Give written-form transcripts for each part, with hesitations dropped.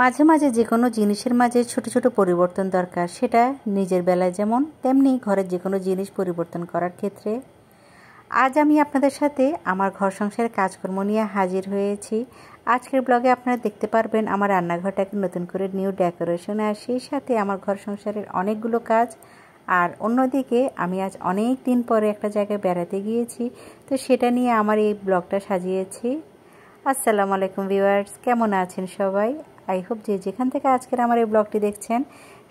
মাঝে মাঝে যে কোনো জিনিসের মাঝে ছোট ছোট পরিবর্তন দরকার, সেটা নিজের বেলায় যেমন তেমনি ঘরের যে কোনো জিনিস পরিবর্তন করার ক্ষেত্রে। আজ আমি আপনাদের সাথে আমার ঘর সংসারের কাজকর্ম নিয়ে হাজির হয়েছি। আজকের ব্লগে আপনারা দেখতে পারবেন আমার রান্নাঘরটাকে নতুন করে নিউ ডেকোরেশন, আর সেই সাথে আমার ঘর সংসারের অনেকগুলো কাজ। আর অন্যদিকে আমি আজ অনেক দিন পরে একটা জায়গায় বেড়াতে গিয়েছি, তো সেটা নিয়ে আমার এই ব্লগটা সাজিয়েছি। আসসালামু আলাইকুম ভিউয়ার্স, কেমন আছেন সবাই? আই হোপ যে যেখান থেকে আজকের আমার এই ব্লগটি দেখছেন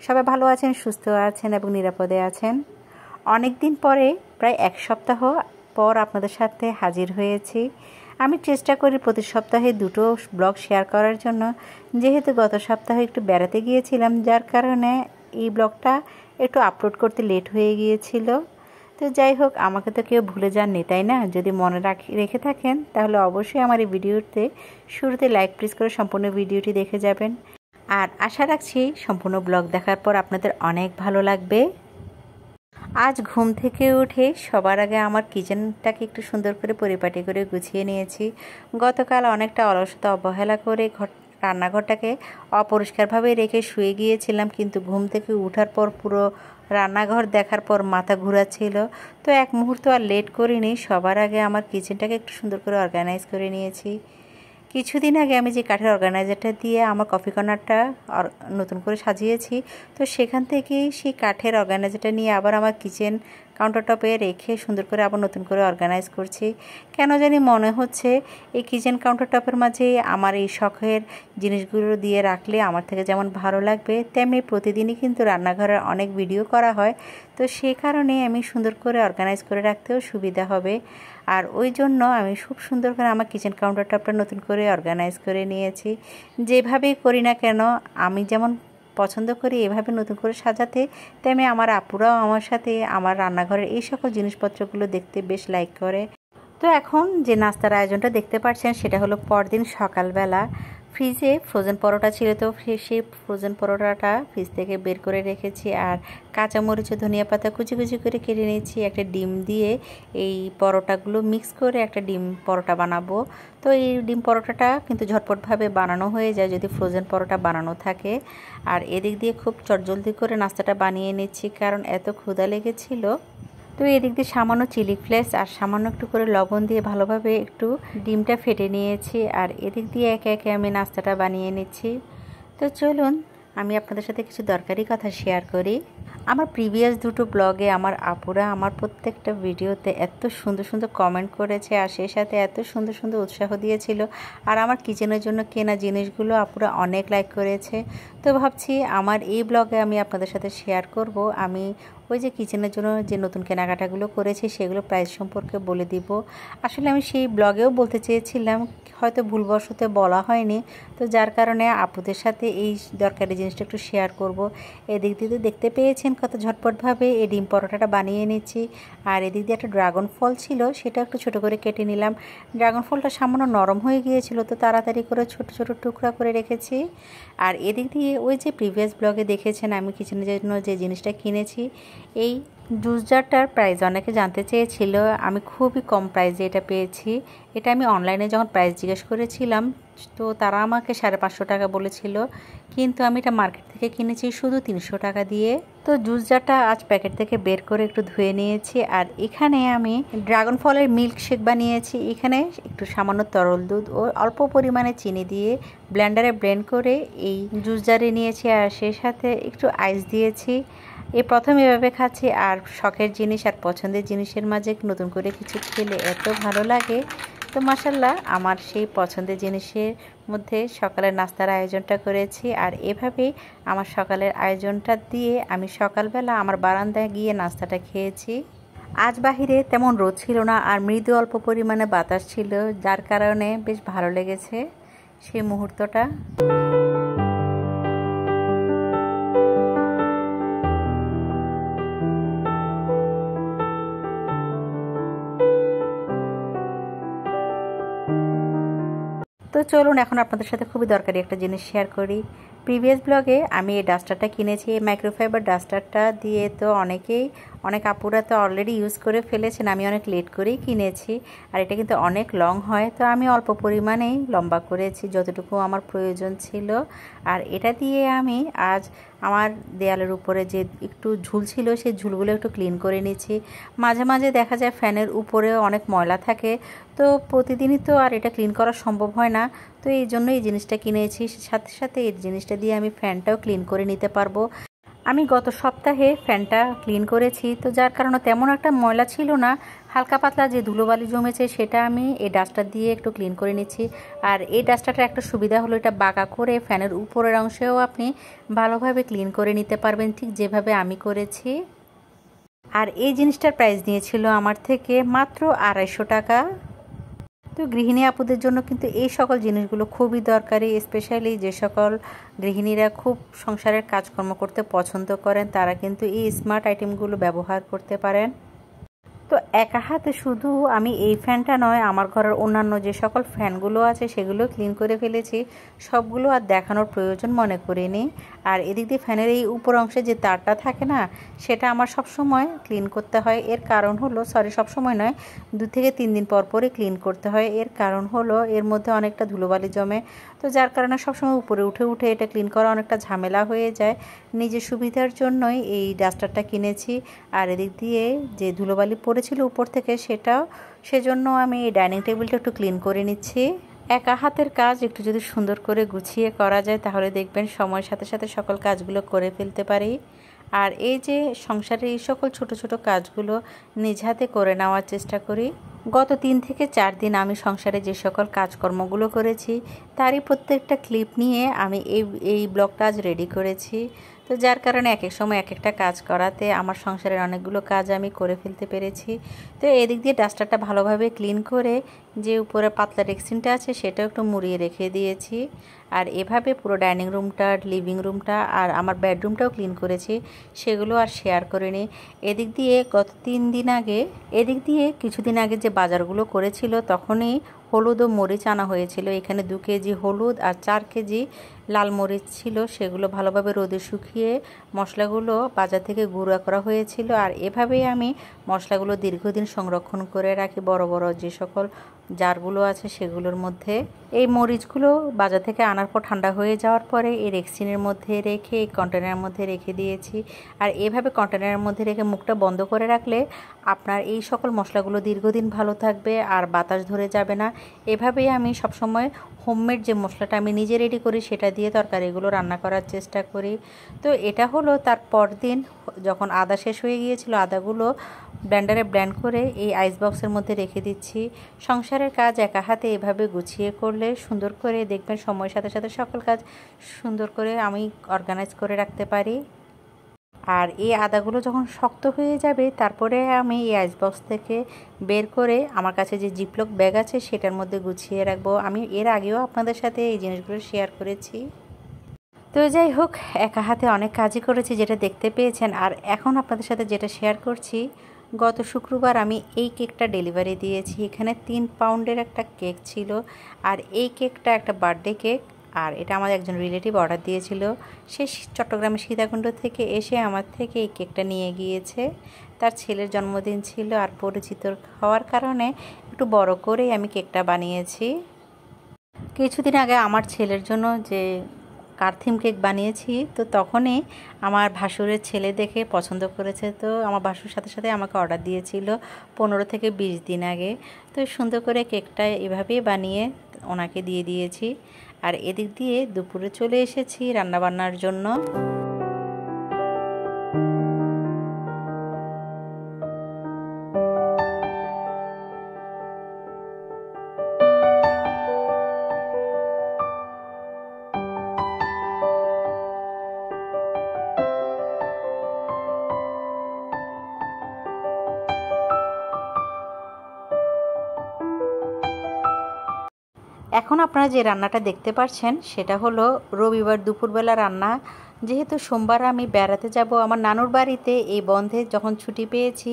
সবাই ভালো আছেন, সুস্থ আছেন এবং নিরাপদে আছেন। অনেক দিন পরে, প্রায় এক সপ্তাহ পর আপনাদের সাথে হাজির হয়েছি। আমি চেষ্টা করি প্রতি সপ্তাহে দুটো ব্লগ শেয়ার করার জন্য, যেহেতু গত সপ্তাহে একটু বেড়াতে গিয়েছিলাম, যার কারণে এই ব্লগটা একটু আপলোড করতে লেট হয়ে গিয়েছিল। তো যাই হোক, আমাকে তো কেউ ভুলে যাননি, তাই না? যদি মনে রেখে থাকেন তাহলে অবশ্যই আমার এই ভিডিওতে শুরুতে লাইক প্রেস করে সম্পূর্ণ ভিডিওটি দেখে যাবেন। আর আশা রাখছি সম্পূর্ণ ব্লগ দেখার পর আপনাদের অনেক ভালো লাগবে। আজ ঘুম থেকে উঠে সবার আগে আমার কিচেনটাকে একটু সুন্দর করে পরিপাটি করে গুছিয়ে নিয়েছি। গতকাল অনেকটা অলসতা অবহেলা করে রান্নাঘরটাকে অপরিষ্কারভাবে রেখে শুয়ে গিয়েছিলাম, কিন্তু ঘুম থেকে ওঠার পর পুরো রান্নাঘর দেখার পর মাথা ঘোরাচ্ছিল। তো এক মুহূর্ত আর লেট করিনি, সবার আগে আমার কিচেনটাকে একটু সুন্দর করে অর্গানাইজ করে নিয়েছি। কিছুদিন আগে আমি যে কাঠের অর্গানাইজারটা দিয়ে আমার কফি কর্নারটা নতুন করে সাজিয়েছি, তো সেখান থেকেই সেই কাঠের অর্গানাইজারটা নিয়ে আবার আমার কিচেন কাউন্টারটপে রেখে সুন্দর করে আবার নতুন করে অর্গানাইজ করছি। কেন জানি মনে হচ্ছে এই কিচেন কাউন্টারটপের মাঝে আমার এই শখের জিনিসগুলো দিয়ে রাখলে আমার থেকে যেমন ভালো লাগবে, তেমনি প্রতিদিনই কিন্তু রান্নাঘরের অনেক ভিডিও করা হয়, তো সেই কারণে আমি সুন্দর করে অর্গানাইজ করে রাখতেও সুবিধা হবে। আর ওই জন্য আমি খুব সুন্দর করে আমার কিচেন কাউন্টারটপটা নতুন করে অর্গানাইজ করে নিয়েছি। যেভাবেই করি না কেন, আমি যেমন পছন্দ করি এভাবে নতুন করে সাজাতে, তেমনি আমার আপুরাও আমার সাথে আমার রান্নাঘরের এই সকল জিনিসপত্রগুলো দেখতে বেশ লাইক করে। তো এখন যে নাস্তার আয়োজনটা দেখতে পাচ্ছেন সেটা হলো পরদিন সকালবেলা ফ্রিজে ফ্রোজেন পরোটা ছিল, তো সেই ফ্রোজেন পরোটাটা ফ্রিজ থেকে বের করে রেখেছি। আর কাঁচামরিচ ও ধনিয়া পাতা কুচি কুচি করে কেটে নিয়েছি। একটা ডিম দিয়ে এই পরোটাগুলো মিক্স করে একটা ডিম পরোটা বানাবো। তো এই ডিম পরোটাটা কিন্তু ঝটপটভাবে বানানো হয়ে যায় যদি ফ্রোজেন পরোটা বানানো থাকে। আর এদিক দিয়ে খুব চটজলদি করে নাস্তাটা বানিয়ে নিচ্ছি, কারণ এত ক্ষুধা লেগেছিল। তো এদিক দিয়ে সামান্য চিলি ফ্লেক্স আর সামান্য একটু করে লবণ দিয়ে ভালোভাবে একটু ডিমটা ফেটে নিয়েছি। আর এদিক দিয়ে একে একে আমি নাস্তাটা বানিয়ে নিচ্ছি। তো চলুন আমি আপনাদের সাথে কিছু দরকারি কথা শেয়ার করি। আমার প্রিভিয়াস দুটো ব্লগে আমার আপুরা আমার প্রত্যেকটা ভিডিওতে এত সুন্দর সুন্দর কমেন্ট করেছে, আর সেই সাথে এত সুন্দর সুন্দর উৎসাহ দিয়েছিল। আর আমার কিচেনের জন্য কেনা জিনিসগুলো আপুরা অনেক লাইক করেছে। তো ভাবছি আমার এই ব্লগে আমি আপনাদের সাথে শেয়ার করব। আমি ওই যে কিচেনের জন্য যে নতুন কেনাকাটাগুলো করেছি সেগুলো প্রাইস সম্পর্কে বলে দিব। আসলে আমি সেই ব্লগেও বলতে চেয়েছিলাম, হয়তো ভুলবশত বলা হয়নি, তো যার কারণে আপুদের সাথে এই দরকারি জিনিসটা একটু শেয়ার করব। এদিক দিয়ে দেখতে পেয়েছেন কত ঝটপটভাবে এই ডিম পরোটাটা বানিয়ে নিচ্ছি। আর এদিক দিয়ে একটা ড্রাগন ফল ছিল, সেটা একটু ছোট করে কেটে নিলাম। ড্রাগন ফলটা সামান্য নরম হয়ে গিয়েছিল, তো তাড়াতাড়ি করে ছোট ছোট টুকরা করে রেখেছি। আর এদিক দিয়ে ওই যে প্রিভিয়াস ব্লগে দেখেছেন আমি কিচেনের জন্য যে জিনিসটা কিনেছি, এই জুস জারটার প্রাইস অনেকে জানতে চেয়েছিল। আমি খুবই কম প্রাইসে এটা পেয়েছি। এটা আমি অনলাইনে যখন প্রাইস জিজ্ঞেস করেছিলাম, তো তারা আমাকে 550 টাকা বলেছিল, কিন্তু আমি এটা মার্কেট থেকে কিনেছি শুধু 300 টাকা দিয়ে। তো জুস জারটা আজ প্যাকেট থেকে বের করে একটু ধুয়ে নিয়েছি। আর এখানে আমি ড্রাগন ফলের মিল্ক শেক বানিয়েছি। এখানে একটু সামান্য তরল দুধ ও অল্প পরিমাণে চিনি দিয়ে ব্লেন্ডারে ব্লেন্ড করে এই জুস জারে নিয়েছি, আর সেই সাথে একটু আইস দিয়েছি। এই প্রথম এভাবে খাচ্ছি, আর শখের জিনিস আর পছন্দের জিনিসের মাঝে নতুন করে কিছু খেলে এত ভালো লাগে। তো মাশাআল্লাহ, আমার সেই পছন্দের জিনিসের মধ্যে সকালের নাস্তার আয়োজনটা করেছি। আর এভাবেই আমার সকালের আয়োজনটা দিয়ে আমি সকালবেলা আমার বারান্দায় গিয়ে নাস্তাটা খেয়েছি। আজ বাহিরে তেমন রোদ ছিল না, আর মৃদু অল্প পরিমাণে বাতাস ছিল, যার কারণে বেশ ভালো লেগেছে সেই মুহূর্তটা। তো চলুন এখন আপনাদের সাথে খুবই দরকারি একটা জিনিস শেয়ার করি। প্রিভিয়াস ব্লগে আমি এই ডাস্টারটা কিনেছি। এই মাইক্রোফাইবার ডাস্টারটা দিয়ে তো অনেকেই অনেক আপুরা তো অলরেডি ইউজ করে ফেলেছেন, আমি অনেক লেট করেই কিনেছি। আর এটা কিন্তু অনেক লং হয়, তো আমি অল্প পরিমাণেই লম্বা করেছি যতটুকু আমার প্রয়োজন ছিল। আর এটা দিয়ে আমি আজ আমার দেয়ালের উপরে যে একটু ঝুল ছিল সেই ঝুলগুলো একটু ক্লিন করে নিচ্ছি। মাঝে মাঝে দেখা যায় ফ্যানের উপরেও অনেক ময়লা থাকে, তো প্রতিদিনই তো আর এটা ক্লিন করা সম্ভব হয় না। তো এই জন্য এই জিনিসটা কিনেছি, সাথে সাথে এই জিনিসটা দিয়ে আমি ফ্যানটাও ক্লিন করে নিতে পারবো। আমি গত সপ্তাহে ফ্যানটা ক্লিন করেছি, তো যার কারণে তেমন একটা ময়লা ছিল না। হালকা পাতলা যে ধুলোবালি জমেছে সেটা আমি এই ডাস্টার দিয়ে একটু ক্লিন করে নিচ্ছি। আর এই ডাস্টারটার একটা সুবিধা হলো এটা বাঁকা করে ফ্যানের উপরের অংশেও আপনি ভালোভাবে ক্লিন করে নিতে পারবেন, ঠিক যেভাবে আমি করেছি। আর এই জিনিসটার প্রাইস নিয়েছিল আমার থেকে মাত্র 250 টাকা। তো গৃহিণী আপুদের জন্য কিন্তু এই সকল জিনিসগুলো খুবই দরকারি, স্পেশালি যে সকল গৃহিণীরা খুব সংসারের কাজকর্ম করতে পছন্দ করেন তারা কিন্তু এই স্মার্ট আইটেমগুলো ব্যবহার করতে পারেন। তো একা হাতে শুধু আমি এই ফ্যানটা নয়, আমার ঘরের অন্যান্য যে সকল ফ্যানগুলো আছে সেগুলো ক্লিন করে ফেলেছি, সবগুলো আর দেখানোর প্রয়োজন মনে করিনি। আর এদিক দিয়ে ফ্যানের এই উপর অংশে যে তারটা থাকে না, সেটা আমার সব সময় ক্লিন করতে হয়। এর কারণ হলো, সব সময় নয়, 2 থেকে 3 দিন পর পরই ক্লিন করতে হয়। এর কারণ হলো এর মধ্যে অনেকটা ধুলোবালি জমে, তো যার কারণে সবসময় উপরে উঠে উঠে এটা ক্লিন করা অনেকটা ঝামেলা হয়ে যায়। নিজের সুবিধার জন্যই এই ডাস্টারটা কিনেছি। আর এদিক দিয়ে যে ধুলোবালি পড়েছিল উপর থেকে সেজন্য আমি এই ডাইনিং টেবিলটা একটু ক্লিন করে নিচ্ছি। একা হাতের কাজ একটু যদি সুন্দর করে গুছিয়ে করা যায় তাহলে দেখবেন সময়ের সাথে সাথে সকল কাজগুলো করে ফেলতে পারি। আর এই যে সংসারের এই সকল ছোট ছোট কাজগুলো নিজ হাতে করে নেওয়ার চেষ্টা করি। গত 3 থেকে 4 দিন আমি সংসারে যে সকল কাজকর্মগুলো করেছি তারই প্রত্যেকটা ক্লিপ নিয়ে আমি এই ব্লগটা আজ রেডি করেছি। তো যার কারণে এক এক সময় এক একটা কাজ করাতে আমার সংসারের অনেকগুলো কাজ আমি করে ফেলতে পেরেছি। তো এদিক দিয়ে ডাস্টারটা ভালোভাবে ক্লিন করে যে উপরে পাতলা ডেস্কটপটা আছে সেটাও একটু মুড়িয়ে রেখে দিয়েছি। আর এভাবে পুরো ডাইনিং রুমটা, লিভিং রুমটা আর আমার বেডরুমটাও ক্লিন করেছি, সেগুলো আর শেয়ার করিনি। এদিক দিয়ে কিছুদিন আগে যে বাজারগুলো করেছিল তখনই হলুদ ও মরিচ আনা হয়েছিল। এখানে 2 কেজি হলুদ আর 4 কেজি লাল মরিচ ছিল, সেগুলো ভালোভাবে রোদে শুকিয়ে মশলাগুলো বাজার থেকে গুঁড়া করা হয়েছিল। আর এভাবেই আমি মশলাগুলো দীর্ঘদিন সংরক্ষণ করে রাখি বড় বড় যে সকল জারগুলো আছে সেগুলোর মধ্যে। এই মরিচগুলো বাজার থেকে আনার পর ঠান্ডা হয়ে যাওয়ার পরে এই রেক্সিনের মধ্যে রেখে এই কন্টেনারের মধ্যে রেখে দিয়েছি। আর এভাবে কন্টেনারের মধ্যে রেখে মুখটা বন্ধ করে রাখলে আপনার এই সকল মশলাগুলো দীর্ঘদিন ভালো থাকবে আর বাতাস ধরে যাবে না। এভাবেই আমি সবসময় হোমমেড যে মশলাটা আমি নিজে রেডি করি সেটা দিয়ে তরকারিগুলো রান্না করার চেষ্টা করি। তো এটা হলো তার পরদিন যখন আদা শেষ হয়ে গিয়েছিল, আদাগুলো ব্লেন্ডারে ব্লেন্ড করে এই আইস বক্সের মধ্যে রেখে দিচ্ছি। সংসারের কাজ একা হাতে এভাবে গুছিয়ে করলে সুন্দর করে দেখবেন সময়ের সাথে সাথে সকল কাজ সুন্দর করে আমি অর্গানাইজ করে রাখতে পারি। আর এই আদাগুলো যখন শক্ত হয়ে যাবে তারপরে আমি এই আইস বক্স থেকে বের করে আমার কাছে যে জিপলক ব্যাগ আছে সেটার মধ্যে গুছিয়ে রাখবো। আমি এর আগেও আপনাদের সাথে এই জিনিসগুলো শেয়ার করেছি। তো যাই হোক, একা হাতে অনেক কাজই করেছি যেটা দেখতে পেয়েছেন। আর এখন আপনাদের সাথে যেটা শেয়ার করছি, গত শুক্রবার আমি এই কেকটা ডেলিভারি দিয়েছি। এখানে 3 পাউন্ডের একটা কেক ছিল। আর এই কেকটা একটা বার্থডে কেক, আর এটা আমাদের একজন রিলেটিভ অর্ডার দিয়েছিল। সে চট্টগ্রামের সীতাকুণ্ড থেকে এসে আমার থেকে এই কেকটা নিয়ে গিয়েছে। তার ছেলের জন্মদিন ছিল আর পরিচিত হওয়ার কারণে একটু বড় করেই আমি কেকটা বানিয়েছি। কিছুদিন আগে আমার ছেলের জন্য যে কার্থিম কেক বানিয়েছি, তো তখনই আমার ভাসুরের ছেলে দেখে পছন্দ করেছে। তো আমার ভাসুর সাথে সাথে আমাকে অর্ডার দিয়েছিল 15 থেকে 20 দিন আগে। তো সুন্দর করে কেকটা এভাবেই বানিয়ে ওনাকে দিয়ে দিয়েছি। আর এদিক দিয়ে দুপুরে চলে এসেছি রান্নাবান্নার জন্য। এখন আপনারা যে রান্নাটা দেখতে পাচ্ছেন সেটা হলো রবিবার দুপুরবেলা রান্না, যেহেতু সোমবার আমি বেড়াতে যাব আমার নানুর বাড়িতে, এই বন্ধে যখন ছুটি পেয়েছি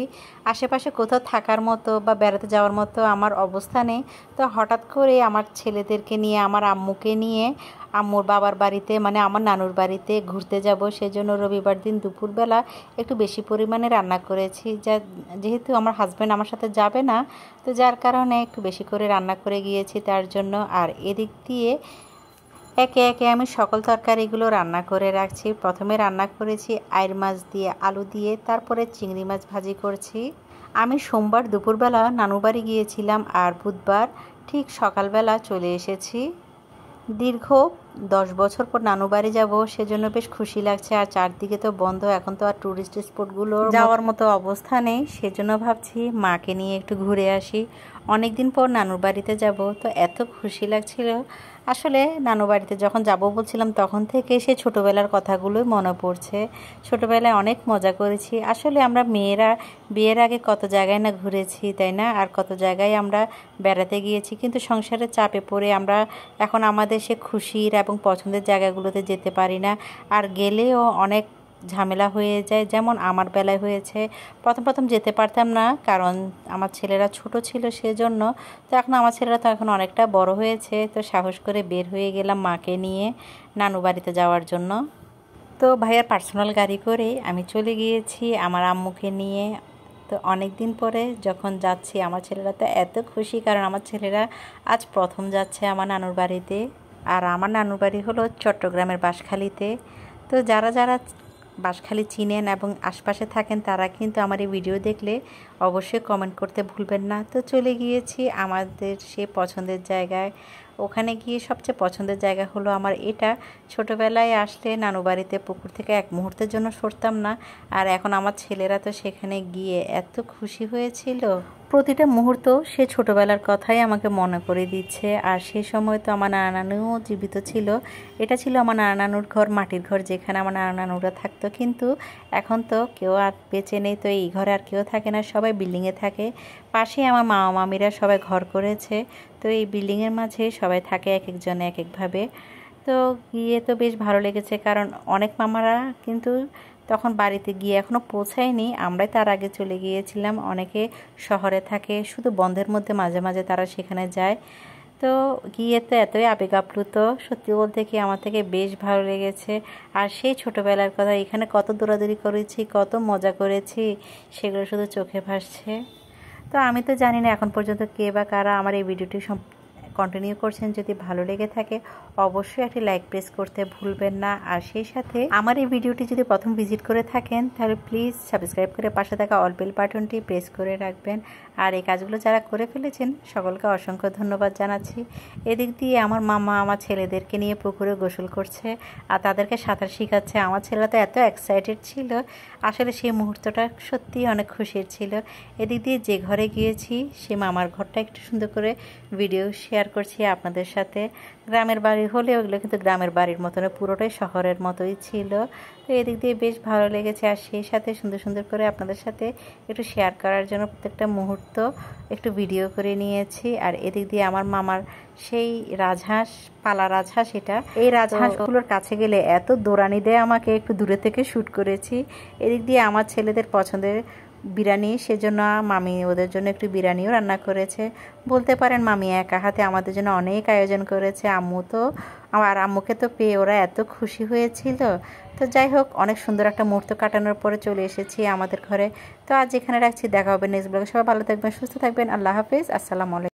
আশেপাশে কোথাও থাকার মতো বা বেড়াতে যাওয়ার মতো আমার অবস্থা নেই। তো হঠাৎ করে আমার ছেলেদেরকে নিয়ে, আমার আম্মুকে নিয়ে আম্মুর বাবার বাড়িতে মানে আমার নানুর বাড়িতে ঘুরতে যাব। সেজন্য রবিবার দিন দুপুরবেলা একটু বেশি পরিমাণে রান্না করেছি, যেহেতু আমার হাজব্যান্ড আমার সাথে যাবে না, তো যার কারণে একটু বেশি করে রান্না করে গিয়েছি তার জন্য। আর এদিক দিয়ে একে একে আমি সকল তরকারিগুলো রান্না করে রাখছি। প্রথমে রান্না করেছি আইড় মাছ দিয়ে আলু দিয়ে, তারপরে চিংড়ি মাছ ভাজি করছি। আমি সোমবার দুপুরবেলা নানুবাড়ি গিয়েছিলাম আর বুধবার ঠিক সকালবেলা চলে এসেছি। দীর্ঘ 10 বছর পর নানু বাড়ি যাব, সেজন্য বেশ খুশি লাগছে। আর চারদিকে তো বন্ধ, এখন তো আর টুরিস্ট স্পটগুলো যাওয়ার মতো অবস্থা নেই, সেজন্য ভাবছি মাকে নিয়ে একটু ঘুরে আসি। অনেক দিন পর নানুর বাড়িতে যাব, তো এত খুশি লাগছিল। আসলে নানু বাড়িতে যখন যাব বলছিলাম তখন থেকে সে ছোটোবেলার কথাগুলোই মনে পড়ছে। ছোটোবেলায় অনেক মজা করেছি। আসলে আমরা মেয়েরা বিয়ের আগে কত জায়গায় না ঘুরেছি, তাই না? আর কত জায়গায় আমরা বেড়াতে গিয়েছি, কিন্তু সংসারের চাপে পড়ে আমরা এখন আমাদের সে খুশির এবং পছন্দের জায়গাগুলোতে যেতে পারি না। আর গেলেও অনেক ঝামেলা হয়ে যায়, যেমন আমার বেলায় হয়েছে। প্রথম যেতে পারতাম না, কারণ আমার ছেলেরা ছোট ছিল সেজন্য। তো এখন আমার ছেলেরা তো এখন অনেকটা বড় হয়েছে, তো সাহস করে বের হয়ে গেলাম মাকে নিয়ে নানু বাড়িতে যাওয়ার জন্য। তো ভাইয়ার পার্সোনাল গাড়ি করে আমি চলে গিয়েছি আমার আম্মুকে নিয়ে। তো অনেক দিন পরে যখন যাচ্ছি আমার ছেলেরা তো এত খুশি, কারণ আমার ছেলেরা আজ প্রথম যাচ্ছে আমার নানুর বাড়িতে। আর আমার নানুর বাড়ি হলো চট্টগ্রামের বাঁশখালীতে। তো যারা যারা বাঁশখালী চিনেন এবং আশপাশে থাকেন তারা কিন্তু আমার এই ভিডিও দেখলে অবশ্যই কমেন্ট করতে ভুলবেন না। তো চলে গিয়েছি আমাদের সে পছন্দের জায়গায়। ওখানে গিয়ে সবচেয়ে পছন্দের জায়গা হলো আমার এটা। ছোটোবেলায় আসলে নানু বাড়িতে পুকুর থেকে এক মুহূর্তের জন্য সরতাম না, আর এখন আমার ছেলেরা তো সেখানে গিয়ে এত খুশি হয়েছিল। প্রতিটা মুহূর্ত সে ছোটোবেলার কথাই আমাকে মনে করে দিচ্ছে। আর সেই সময় তো আমার নানা নানুও জীবিত ছিল। এটা ছিল আমার নানা নানুর ঘর, মাটির ঘর, যেখানে আমার নানা নানুরা থাকতো। কিন্তু এখন তো কেউ আর বেঁচে নেই, তো এই ঘরে আর কেউ থাকে না, সবাই বিল্ডিংয়ে থাকে। পাশেই আমার মামা মামিরা সবাই ঘর করেছে। তো এই বিল্ডিংয়ের মাঝে সবাই থাকে এক একজনে এক একভাবে। তো গিয়ে তো বেশ ভালো লেগেছে, কারণ অনেক মামারা কিন্তু তখন বাড়িতে গিয়ে এখনও পৌঁছায়নি, আমরাই তার আগে চলে গিয়েছিলাম। অনেকে শহরে থাকে, শুধু বন্ধের মধ্যে মাঝে মাঝে তারা সেখানে যায়। তো গিয়ে তো এতই আবেগ আপ্লুত, সত্যি বলতে কি আমার থেকে বেশ ভালো লেগেছে। আর সেই ছোটোবেলার কথা, এখানে কত দৌড়াদৌড়ি করেছি, কত মজা করেছি, সেগুলো শুধু চোখে ভাসছে। তো আমি তো জানি না এখন পর্যন্ত কে বা কারা আমার এই ভিডিওটি কন্টিনিউ করছেন। যদি ভালো লেগে থাকে অবশ্যই একটি লাইক প্রেস করতে ভুলবেন না। আর সেই সাথে আমার এই ভিডিওটি যদি প্রথম ভিজিট করে থাকেন তাহলে প্লিজ সাবস্ক্রাইব করে পাশে থাকা অল বেল বাটনটি প্রেস করে রাখবেন। আর এই কাজগুলো যারা করে ফেলেছেন সকলকে অসংখ্য ধন্যবাদ জানাচ্ছি। এদিক দিয়ে আমার মামা আমার ছেলেদেরকে নিয়ে পুকুরে গোসল করছে আর তাদেরকে সাঁতার শেখাচ্ছে। আমার ছেলেরা তো এত এক্সাইটেড ছিল, আসলে সেই মুহূর্তটা সত্যিই অনেক খুশির ছিল। এদিক দিয়ে যে ঘরে গিয়েছি সে মামার ঘরটা একটু সুন্দর করে ভিডিও শেয়ার করছি আপনাদের সাথে। গ্রামের বাড়ি হলে ওগুলো কিন্তু গ্রামের বাড়ির মতন, পুরোটাই শহরের মতোই ছিল। তো এদিক দিয়ে বেশ ভালো লেগেছে। আর সেই সাথে সুন্দর সুন্দর করে আপনাদের সাথে একটু শেয়ার করার জন্য প্রত্যেকটা মুহূর্ত একটু ভিডিও করে নিয়েছি। আর এদিক দিয়ে আমার মামার সেই রাজহাঁস, পালা রাজহাঁস, এটা এই রাজহাঁসগুলোর কাছে গেলে এত দৌড়ানি দেয় আমাকে, একটু দূরে থেকে শ্যুট করেছি। এদিক দিয়ে আমার ছেলেদের পছন্দের বিরিয়ানি, সেজন্য মামি ওদের জন্য একটু বিরিয়ানিও রান্না করেছে। বলতে পারেন মামি একা হাতে আমাদের জন্য অনেক আয়োজন করেছে। আম্মুকে তো পেয়ে ওরা এত খুশি হয়েছিল। তো যাই হোক, অনেক সুন্দর একটা মুহূর্ত কাটানোর পরে চলে এসেছি আমাদের ঘরে। তো আজ এখানে রাখছি, দেখা হবে নেক্সট ব্লগে। সবাই ভালো থাকবেন, সুস্থ থাকবেন। আল্লাহ হাফেজ, আসসালামু আলাইকুম।